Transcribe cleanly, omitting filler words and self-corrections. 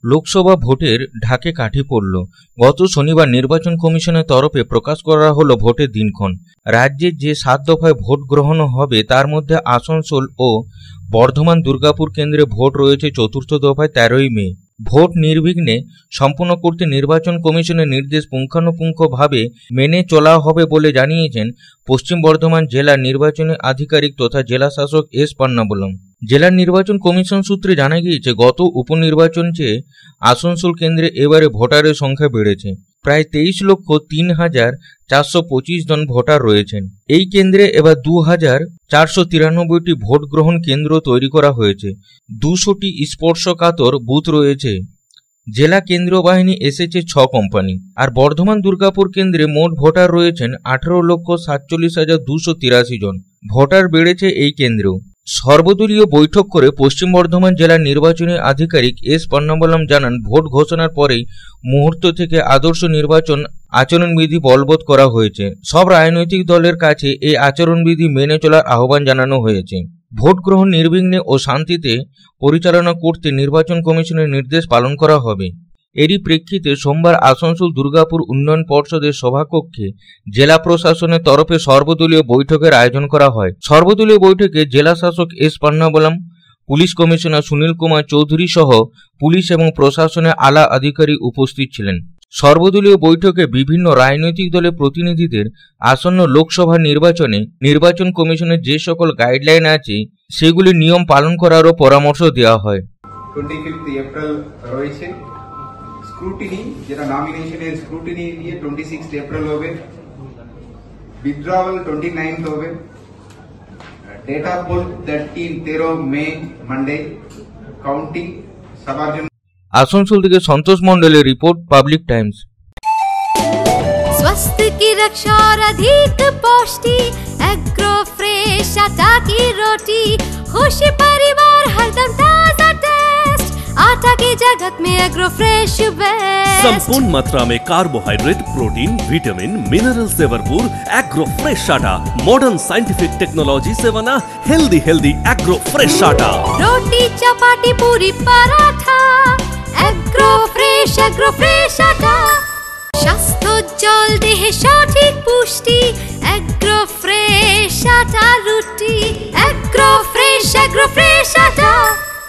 লোকসভা ভোটের ঢাকে কাঠি পড়ল। গত শনিবার নির্বাচন কমিশনের তরফে প্রকাশ করা হলো ভোটের দিনক্ষণ। রাজ্যের যে 7 দফায় ভোট গ্রহণ হবে তার মধ্যে আসানসোল ও বর্ধমান দুর্গাপুর কেন্দ্রে ভোট রয়েছে চতুর্থ দফায় 13ই মে। ভোট নির্বিঘ্নে সম্পন্ন করতে নির্বাচন কমিশনের নির্দেশ পুঙ্খানুপুঙ্খভাবে মেনে চলা হবে বলে জানিয়েছেন পশ্চিম বর্ধমান জেলার নির্বাচনী আধিকারিক তথা জেলা শাসক এস পান্নাবলম। জেলার নির্বাচন কমিশন সূত্রে জানা গিয়েছে, গত উপনির্বাচন চেয়ে আসানসোল কেন্দ্রে এবারে ভোটারের সংখ্যা বেড়েছে। প্রায় 23,03,425 জন ভোটার রয়েছেন। এই কেন্দ্রে এবার 2,493টি ভোট গ্রহণ কেন্দ্র তৈরি করা হয়েছে। 200টি স্পর্শকাতর বুথ রয়েছে। জেলা কেন্দ্রীয় বাহিনী এসেছে 6 কোম্পানি। আর বর্ধমান দুর্গাপুর কেন্দ্রে মোট ভোটার রয়েছেন 18,47,283 জন। ভোটার বেড়েছে এই কেন্দ্রেও। সর্বদলীয় বৈঠক করে পশ্চিম বর্ধমান জেলার নির্বাচনী আধিকারিক এস পান্নাবলম জানান, ভোট ঘোষণার পরেই মুহূর্ত থেকে আদর্শ নির্বাচন আচরণবিধি বলবৎ করা হয়েছে। সব রাজনৈতিক দলের কাছে এই আচরণবিধি মেনে চলার আহ্বান জানানো হয়েছে। ভোট গ্রহণ নির্বিঘ্নে ও শান্তিতে পরিচালনা করতে নির্বাচন কমিশনের নির্দেশ পালন করা হবে। এরই প্রেক্ষিতে সোমবার আসানসোল দুর্গাপুর উন্নয়ন পর্ষদের সভাকক্ষে জেলা প্রশাসনের তরফে সর্বদলীয় বৈঠকের আয়োজন করা হয়। সর্বদলীয় বৈঠকে জেলা শাসক S Pannavalam, police commissioner Sunil Kumar Chowdhury সহ পুলিশ এবং প্রশাসনের আলা আধিকারিক উপস্থিত ছিলেন। সর্বদলীয় বৈঠকে বিভিন্ন রাজনৈতিক দলের প্রতিনিধিদের আসন্ন লোকসভা নির্বাচনে নির্বাচন কমিশনের যে সকল গাইডলাইন আছে সেগুলি নিয়ম পালন করারও পরামর্শ দেওয়া হয়। 25 এপ্রিল রয়েছে স্ক্রুটিনি, যেটা নমিনেশনের স্ক্রুটিনি দিয়ে 26 এপ্রিল হবে। উইথড্রয়াল 29 হবে। Date of poll 13 May Monday. Counting সবার জন্য। आसनसोल থেকে संतोष मंडलेर रिपोर्ट, पब्लिक टाइम्स। स्वास्थ्य की रक्षा और अधिक पौष्टि, एग्रो फ्रेश आटा की रोटी, खुशी परिवार हरदम ताजा टेस्ट, आटा की जगत में एग्रो फ्रेश बेस्ट। संपूर्ण मात्रा में कार्बोहाइड्रेट, प्रोटीन, विटामिन, मिनरल से भरपूर एग्रो फ्रेश आटा, मॉडर्न साइंटिफिक टेक्नोलॉजी से बना हेल्दी एग्रो फ्रेश आटा। रोटी चपाती पूरी पराठा, एग्रो फ्रेश आटा। স্বাস্থ্যোজ্জ্বল দেহে সঠিক পুষ্টি, এগ্রো ফ্রেশ আটা রুটি, এগ্রো ফ্রেশ